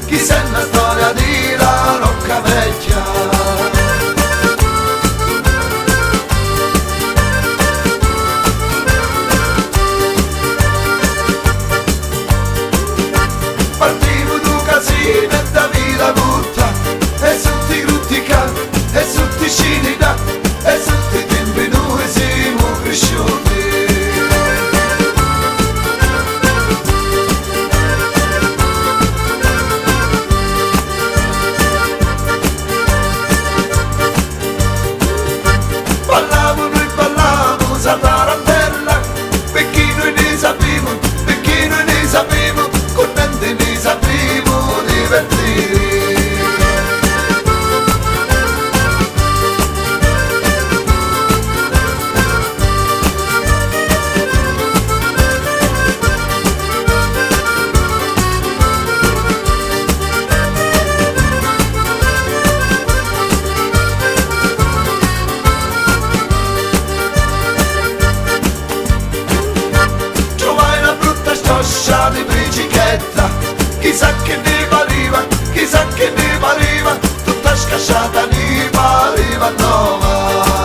chi sente la storia di la Rocca Vecchia. Partivo du casino e da vita butta, e tutti gruttica, e tutti cinida, e tutti tempi noi siamo cresciuti. Ballavano e ballavamo sa tarantella, perché noi ne sapevo, contenti ne sapevo divertire. Trovai una brutta stoscia di bricichetta, chissà che ne pareva, tutta scasciata ne pareva nuova.